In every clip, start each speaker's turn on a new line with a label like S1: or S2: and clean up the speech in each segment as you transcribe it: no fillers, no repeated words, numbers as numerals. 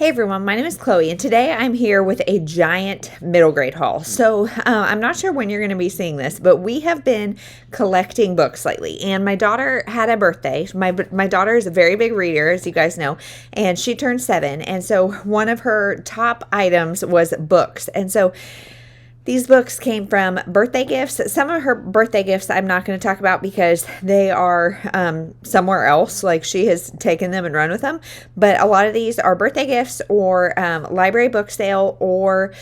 S1: Hey everyone, my name is Chloe, and today I'm here with a giant middle grade haul. So I'm not sure when you're going to be seeing this, but we have been collecting books lately, and my daughter had a birthday. My daughter is a very big reader, as you guys know, and she turned 7, and so one of her top items was books. And so these books came from birthday gifts. Some of her birthday gifts I'm not going to talk about because they are somewhere else. Like, she has taken them and run with them. But a lot of these are birthday gifts or library book sale or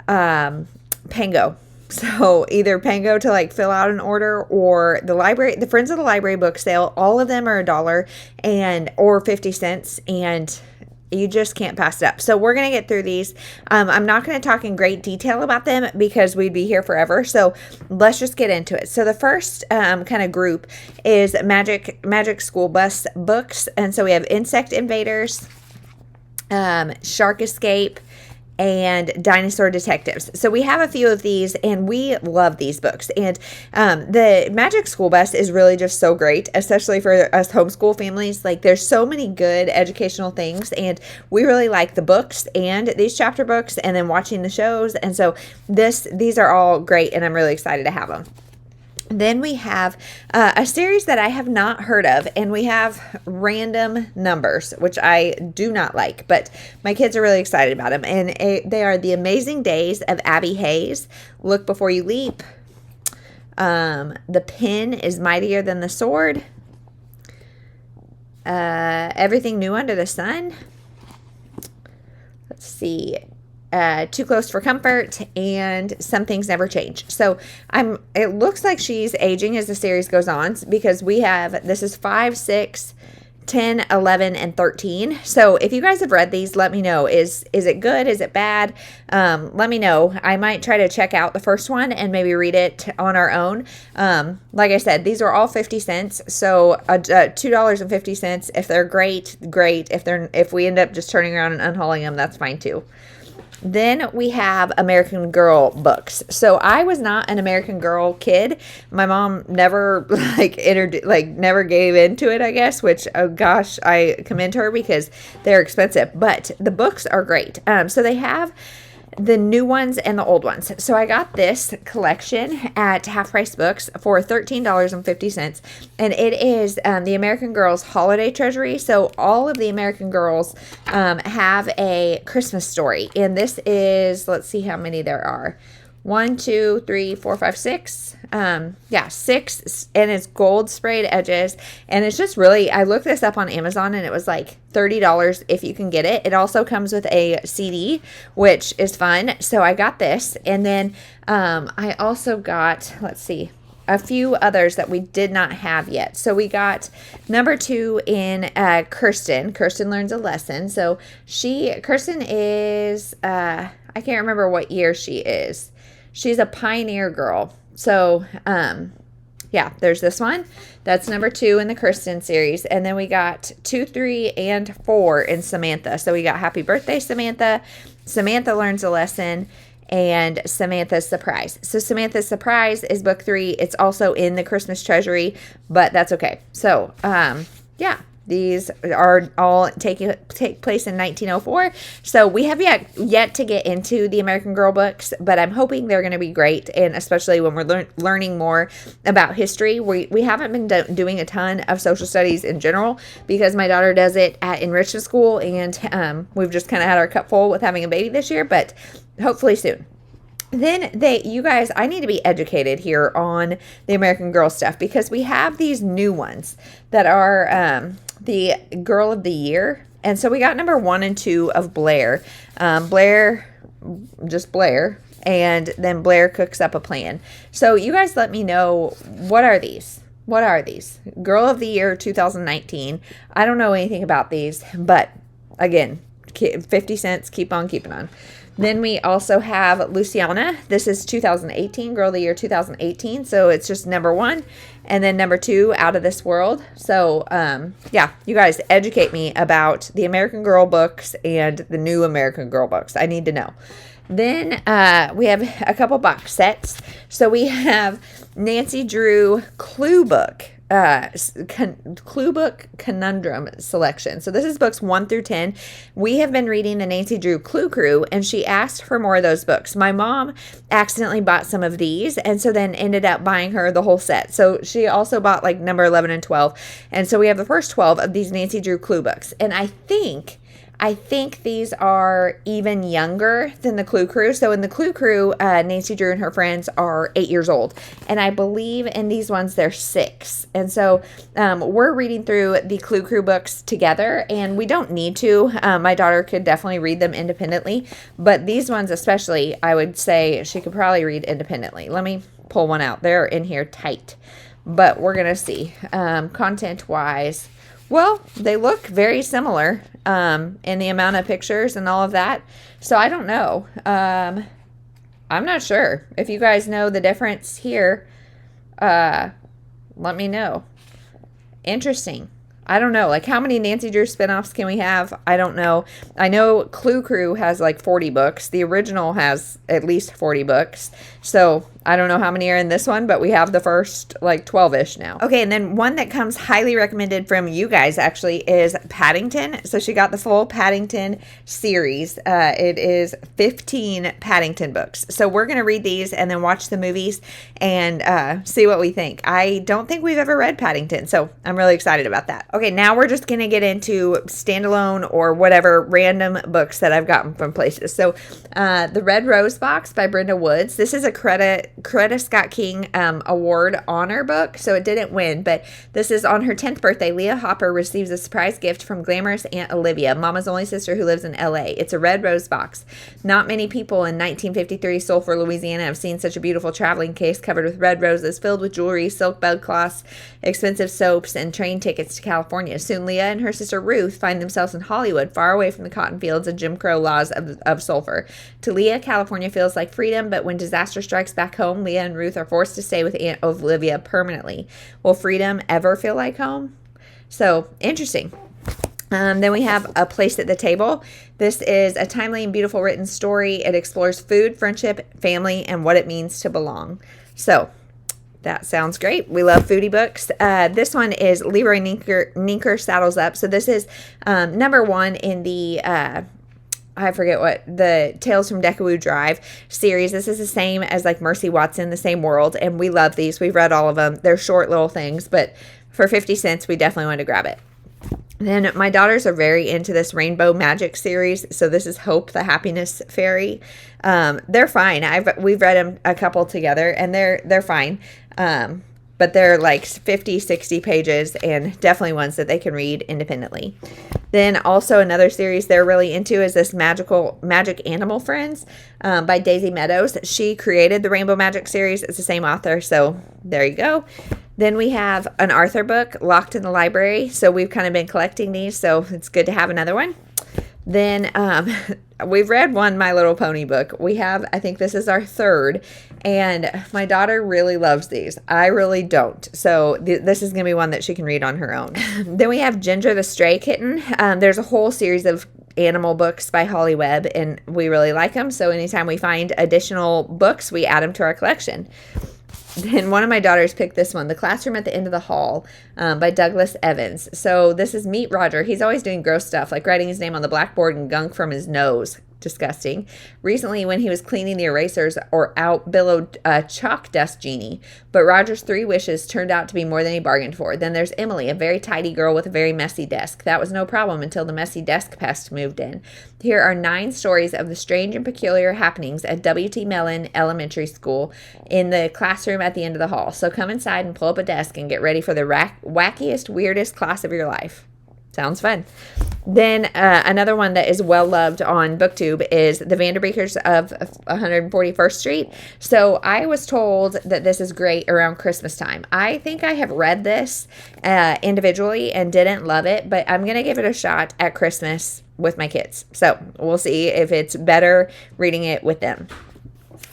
S1: Pango. So either Pango to like fill out an order or the Friends of the Library book sale. All of them are $1 or 50 cents, and you just can't pass it up. So we're going to get through these. I'm not going to talk in great detail about them because we'd be here forever. So let's just get into it. So the first kind of group is Magic School Bus books. And so we have Insect Invaders, Shark Escape, and Dinosaur Detectives. So we have a few of these, and we love these books. And the Magic School Bus is really just so great, especially for us homeschool families. Like, there's so many good educational things, and we really like the books and these chapter books, and then watching the shows. And so these are all great, and I'm really excited to have them. Then we have a series that I have not heard of, and we have random numbers, which I do not like, but my kids are really excited about them. And they are The Amazing Days of Abby Hayes, Look Before You Leap, The Pen is Mightier Than the Sword, Everything New Under the Sun, let's see, Too Close for Comfort, and Some Things Never Change. So it looks like she's aging as the series goes on, because this is 5, 6, 10, 11, and 13. So if you guys have read these, let me know. Is it good? Is it bad? Let me know. I might try to check out the first one and maybe read it on our own. Like I said, these are all 50 cents. So $2.50. If they're great. If we end up just turning around and unhauling them, that's fine too. Then we have American Girl books. So I was not an American Girl kid. My mom never never gave into it, I guess, which, oh gosh, I commend her because they're expensive, but the books are great. So they have the new ones and the old ones. So I got this collection at Half Price Books for $13.50, and it is the American Girls Holiday Treasury. So all of the American Girls have a Christmas story, and this is, let's see how many there are. 1, 2, 3, 4, 5, 6. 6, and it's gold sprayed edges, and it's just really, I looked this up on Amazon, and it was like $30 if you can get it. It also comes with a CD, which is fun. So I got this, and then I also got, let's see, a few others that we did not have yet. So we got number 2 in Kirsten. Kirsten Learns a Lesson. So Kirsten is, I can't remember what year she is. She's a pioneer girl. So, there's this one. That's number 2 in the Kirsten series. And then we got 2, 3, and 4 in Samantha. So we got Happy Birthday, Samantha, Samantha Learns a Lesson, and Samantha's Surprise. So Samantha's Surprise is book 3. It's also in the Christmas Treasury, but that's okay. So, these are all take place in 1904. So we have yet to get into the American Girl books, but I'm hoping they're going to be great, and especially when we're learning more about history. We haven't been doing a ton of social studies in general because my daughter does it at enrichment school, and we've just kind of had our cup full with having a baby this year, but hopefully soon. Then you guys, I need to be educated here on the American Girl stuff, because we have these new ones that are the Girl of the Year. And so we got number 1 and 2 of Blair. Blair, and then Blair Cooks Up a Plan. So you guys let me know, what are these? What are these? Girl of the Year 2019. I don't know anything about these, but again, 50 cents, keep on keeping on. Then we also have Luciana. This is 2018, Girl of the Year 2018. So it's just number 1. And then number 2, Out of This World. So, you guys educate me about the American Girl books and the new American Girl books. I need to know. Then we have a couple box sets. So we have Nancy Drew Clue Book. Clue Book Conundrum selection. So this is books 1 through 10. We have been reading the Nancy Drew Clue Crew, and she asked for more of those books. My mom accidentally bought some of these, and so then ended up buying her the whole set. So she also bought like number 11 and 12. And so we have the first 12 of these Nancy Drew Clue books. And I think these are even younger than the Clue Crew. So in the Clue Crew, Nancy Drew and her friends are 8 years old. And I believe in these ones, they're 6. And so we're reading through the Clue Crew books together. And we don't need to. My daughter could definitely read them independently. But these ones especially, I would say she could probably read independently. Let me pull one out. They're in here tight. But we're going to see. Content-wise, well, they look very similar in the amount of pictures and all of that. So I don't know. I'm not sure. If you guys know the difference here, let me know. Interesting. I don't know. Like, how many Nancy Drew spinoffs can we have? I don't know. I know Clue Crew has like 40 books. The original has at least 40 books. So I don't know how many are in this one, but we have the first like 12-ish now. Okay, and then one that comes highly recommended from you guys actually is Paddington. So she got the full Paddington series. It is 15 Paddington books. So we're going to read these and then watch the movies and see what we think. I don't think we've ever read Paddington, so I'm really excited about that. Okay, now we're just going to get into Standalone or whatever random books that I've gotten from places. So The Red Rose Box by Brenda Woods. This is a Coretta Scott King Award honor book, so it didn't win, but this is on her 10th birthday. Leah Hopper receives a surprise gift from glamorous Aunt Olivia, Mama's only sister who lives in LA. It's a red rose box. Not many people in 1953 Sulphur, Louisiana have seen such a beautiful traveling case covered with red roses, filled with jewelry, silk bedcloths, expensive soaps, and train tickets to California. Soon Leah and her sister Ruth find themselves in Hollywood, far away from the cotton fields and Jim Crow laws of Sulphur. To Leah, California feels like freedom, but when disaster strikes back home, Leah and Ruth are forced to stay with Aunt Olivia permanently. Will freedom ever feel like home? So, interesting. Then we have A Place at the Table. This is a timely and beautiful written story. It explores food, friendship, family, and what it means to belong. So, that sounds great. We love foodie books. This one is Leroy Ninker Saddles Up. So this is number 1 in the I forget what, the Tales from Deckawoo Drive series. This is the same as like Mercy Watson, The Same World, and we love these. We've read all of them. They're short little things, but for 50 cents, we definitely wanted to grab it. Then my daughters are very into this Rainbow Magic series. So this is Hope the Happiness Fairy. They're fine. We've read them a couple together, and they're fine. But they're like 50, 60 pages, and definitely ones that they can read independently. Then also another series they're really into is this Magic Animal Friends by Daisy Meadows. She created the Rainbow Magic series. It's the same author, so there you go. Then we have an Arthur book, Locked in the Library. So we've kind of been collecting these, so it's good to have another one. Then we've read one My Little Pony book. We have, I think this is our 3rd, and my daughter really loves these. I really don't. So this is going to be one that she can read on her own. Then we have Ginger the Stray Kitten. There's a whole series of animal books by Holly Webb, and we really like them. So anytime we find additional books, we add them to our collection. Then one of my daughters picked this one, The Classroom at the End of the Hall by Douglas Evans. So this is Meet Roger. He's always doing gross stuff, like writing his name on the blackboard and gunk from his nose. Disgusting. Recently, when he was cleaning the erasers, out billowed a chalk dust genie. But Roger's 3 wishes turned out to be more than he bargained for. Then there's Emily, a very tidy girl with a very messy desk. That was no problem until the messy desk pest moved in. Here are 9 stories of the strange and peculiar happenings at W.T. Mellon Elementary School in the classroom at the end of the hall. So come inside and pull up a desk and get ready for the wackiest, weirdest class of your life. Sounds fun. Then another one that is well loved on BookTube is The Vanderbrekers of 141st Street. So I was told that this is great around Christmas time. I think I have read this individually and didn't love it, but I'm going to give it a shot at Christmas with my kids. So we'll see if it's better reading it with them.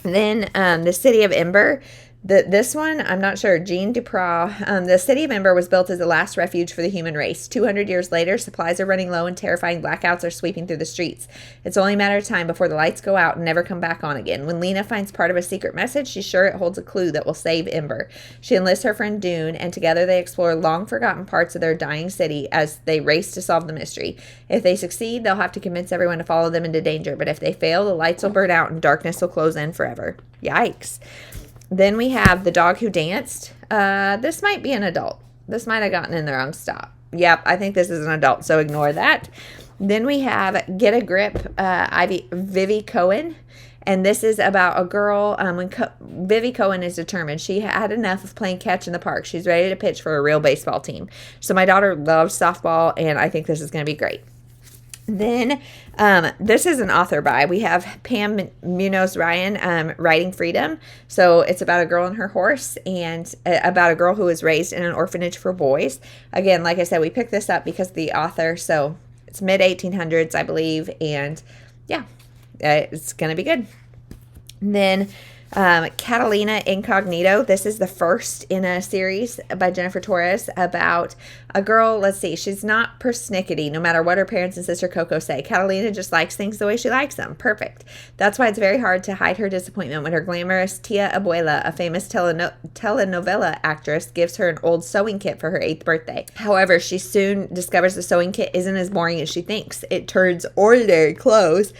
S1: Then The City of Ember This one, I'm not sure. Jean Duprat. The city of Ember was built as the last refuge for the human race. 200 years later, supplies are running low and terrifying blackouts are sweeping through the streets. It's only a matter of time before the lights go out and never come back on again. When Lena finds part of a secret message, she's sure it holds a clue that will save Ember. She enlists her friend Dune, and together they explore long-forgotten parts of their dying city as they race to solve the mystery. If they succeed, they'll have to convince everyone to follow them into danger, but if they fail, the lights will burn out and darkness will close in forever. Yikes. Then we have The Dog Who Danced. This might be an adult. This might have gotten in the wrong stop. Yep, I think this is an adult, so ignore that. Then we have Get a Grip, Vivi Cohen. And this is about a girl, Vivi Cohen is determined. She had enough of playing catch in the park. She's ready to pitch for a real baseball team. So my daughter loves softball, and I think this is going to be great. Then this is an author by. We have Pam Munoz Ryan, Writing Freedom. So it's about a girl and her horse, and about a girl who was raised in an orphanage for boys. Again, like I said, we picked this up because of the author. So it's mid-1800s, I believe. And yeah, it's going to be good. And then Catalina Incognito. This is the first in a series by Jennifer Torres about a girl. Let's see. She's not persnickety, no matter what her parents and sister Coco say. Catalina just likes things the way she likes them. Perfect. That's why it's very hard to hide her disappointment when her glamorous Tia Abuela, a famous telenovela actress, gives her an old sewing kit for her 8th birthday. However, she soon discovers the sewing kit isn't as boring as she thinks. It turns ordinary clothes,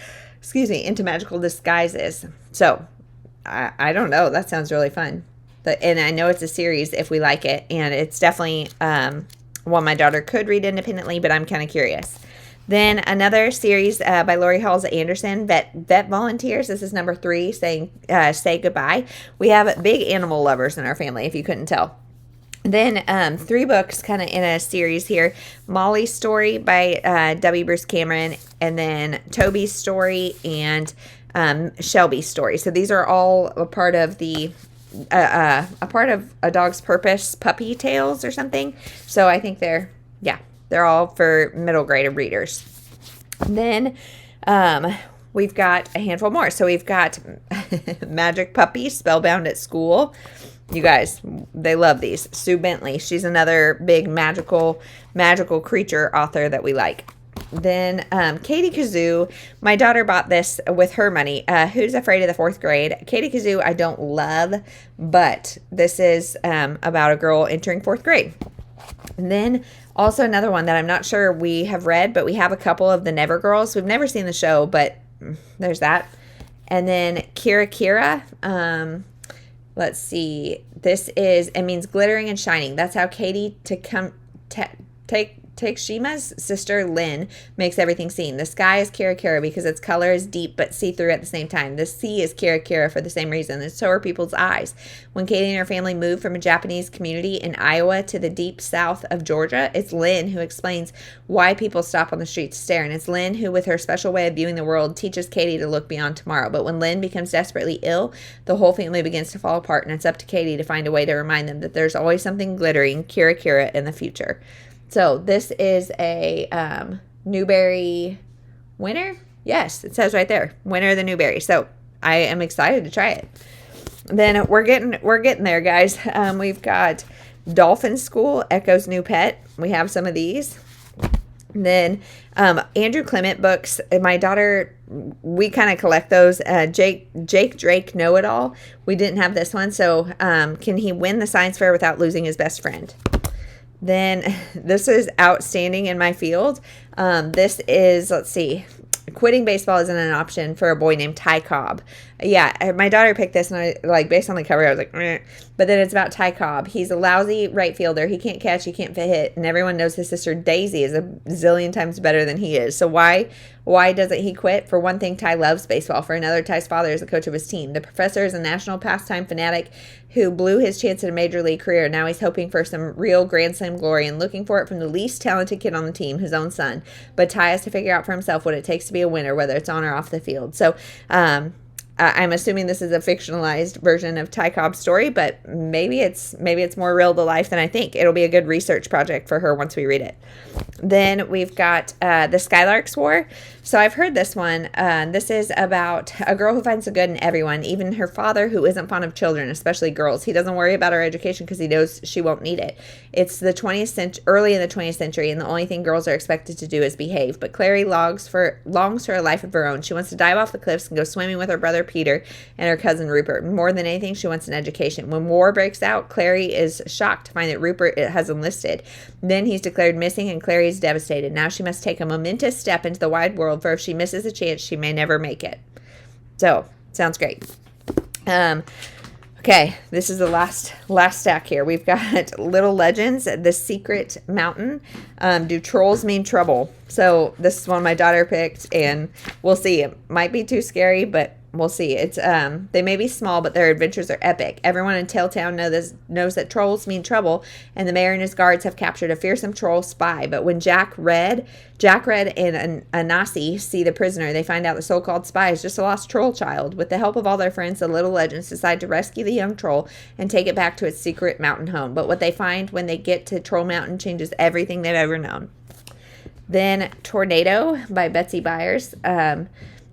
S1: into magical disguises. So, I don't know. That sounds really fun. And I know it's a series if we like it. And it's definitely one my daughter could read independently, but I'm kind of curious. Then another series by Lori Halls Anderson, Vet Volunteers. This is number 3, saying Say Goodbye. We have big animal lovers in our family, if you couldn't tell. Then 3 books kind of in a series here. Molly's Story by W. Bruce Cameron, and then Toby's Story and Shelby's Story. So these are all a part of the a part of A Dog's Purpose Puppy Tales or something. So I think they're all for middle grade readers. Then we've got a handful more. So we've got Magic Puppy, Spellbound at School. You guys, they love these. Sue Bentley, she's another big magical creature author that we like. Then Katie Kazoo, my daughter bought this with her money. Who's Afraid of the 4th Grade? Katie Kazoo I don't love, but this is about a girl entering 4th grade. And then also another one that I'm not sure we have read, but we have a couple of the Never Girls. We've never seen the show, but there's that. And then Kira. Let's see. It means glittering and shining. That's how Katie Takeshima's sister Lynn makes everything seen. The sky is Kira because its color is deep but see-through at the same time. The sea is Kira for the same reason, and so are people's eyes. When Katie and her family moved from a Japanese community in Iowa to the deep south of Georgia, it's Lynn who explains why people stop on the street to stare, and it's Lynn who, with her special way of viewing the world, teaches Katie to look beyond tomorrow. But when Lynn becomes desperately ill, the whole family begins to fall apart, and it's up to Katie to find a way to remind them that there's always something glittering Kira in the future. So this is a Newbery winner. Yes, it says right there, winner of the Newbery. So I am excited to try it. Then we're getting there, guys. We've got Dolphin School, Echo's New Pet. We have some of these. And then Andrew Clement books. My daughter, we kind of collect those. Jake Drake Know It All. We didn't have this one. So can he win the science fair without losing his best friend? Then this is outstanding in my field. This is, let's see, quitting baseball isn't an option for a boy named Ty Cobb. Yeah, my daughter picked this, and I based on the cover, I was like, meh. But then it's about Ty Cobb. He's a lousy right fielder. He can't catch, he can't hit, and everyone knows his sister Daisy is a zillion times better than he is. So why doesn't he quit? For one thing, Ty loves baseball. For another, Ty's father is the coach of his team. The professor is a national pastime fanatic who blew his chance at a major league career. Now he's hoping for some real Grand Slam glory and looking for it from the least talented kid on the team, his own son. But Ty has to figure out for himself what it takes to be a winner, whether it's on or off the field. So I'm assuming this is a fictionalized version of Ty Cobb's story, but maybe it's more real to life than I think. It'll be a good research project for her once we read it. Then we've got The Skylarks War. So I've heard this one. This is about a girl who finds the good in everyone, even her father, who isn't fond of children, especially girls. He doesn't worry about her education because he knows she won't need it. It's the 20th century, early in the 20th century, and the only thing girls are expected to do is behave. But Clary longs for a life of her own. She wants to dive off the cliffs and go swimming with her brother Peter and her cousin Rupert. More than anything, she wants an education. When war breaks out, Clary is shocked to find that Rupert has enlisted. Then he's declared missing, and Clary is devastated. Now she must take a momentous step into the wide world, for if she misses a chance, she may never make it. So, sounds great. Okay, this is the last stack here. We've got Little Legends, The Secret Mountain. Do trolls mean trouble? So this is one my daughter picked, and we'll see. It might be too scary, but we'll see. It's they may be small, but their adventures are epic. Everyone in Tailtown knows that trolls mean trouble, and the mayor and his guards have captured a fearsome troll spy. But when Jack Red and Anasi see the prisoner, they find out the so-called spy is just a lost troll child. With the help of all their friends, the Little Legends decide to rescue the young troll and take it back to its secret mountain home. But what they find when they get to Troll Mountain changes everything they've ever known. Then Tornado by Betsy Byers.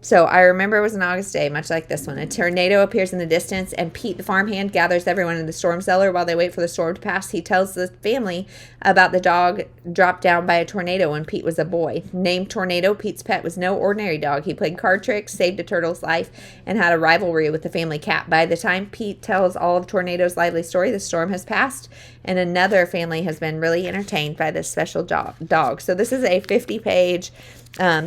S1: So I remember it was an August day, much like this one. A tornado appears in the distance, and Pete, the farmhand, gathers everyone in the storm cellar while they wait for the storm to pass. He tells the family about the dog dropped down by a tornado when Pete was a boy. Named Tornado, Pete's pet was no ordinary dog. He played card tricks, saved a turtle's life, and had a rivalry with the family cat. By the time Pete tells all of Tornado's lively story, the storm has passed, and another family has been really entertained by this special dog. So this is a 50-page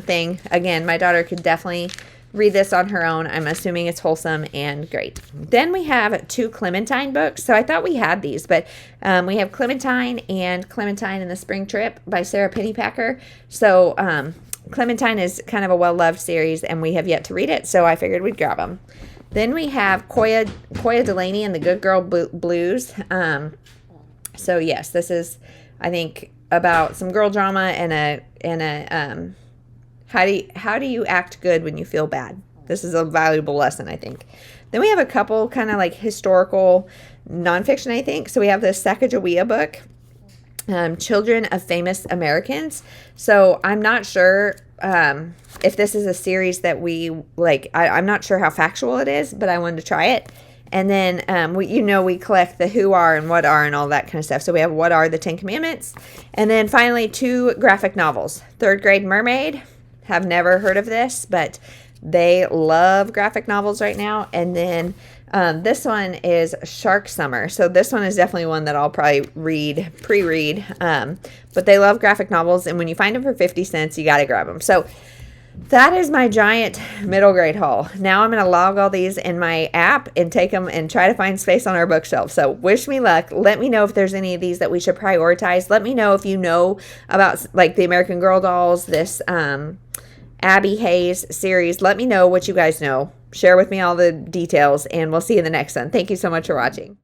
S1: thing. Again, my daughter could definitely read this on her own. I'm assuming it's wholesome and great. Then we have 2 Clementine books. So I thought we had these, but we have Clementine and Clementine and the Spring Trip by Sarah Pennypacker. So Clementine is kind of a well-loved series, and we have yet to read it, so I figured we'd grab them. Then we have Koya Delaney and the Good Girl Blues. So yes, this is, I think, about some girl drama and a how do you act good when you feel bad? This is a valuable lesson, I think. Then we have a couple kind of like historical nonfiction, I think. So we have the Sacagawea book, Children of Famous Americans. So I'm not sure if this is a series that we like. I'm not sure how factual it is, but I wanted to try it. And then, we collect the who are and what are and all that kind of stuff. So we have What Are the 10 Commandments? And then finally, 2 graphic novels. Third Grade Mermaid. Have never heard of this, but they love graphic novels right now. And then this one is Shark Summer. So this one is definitely one that I'll probably pre-read. But they love graphic novels. And when you find them for 50 cents, you got to grab them. So that is my giant middle grade haul. Now I'm going to log all these in my app and take them and try to find space on our bookshelf. So wish me luck. Let me know if there's any of these that we should prioritize. Let me know if you know about like the American Girl dolls, this Abby Hayes series. Let me know what you guys know. Share with me all the details, and we'll see you in the next one. Thank you so much for watching.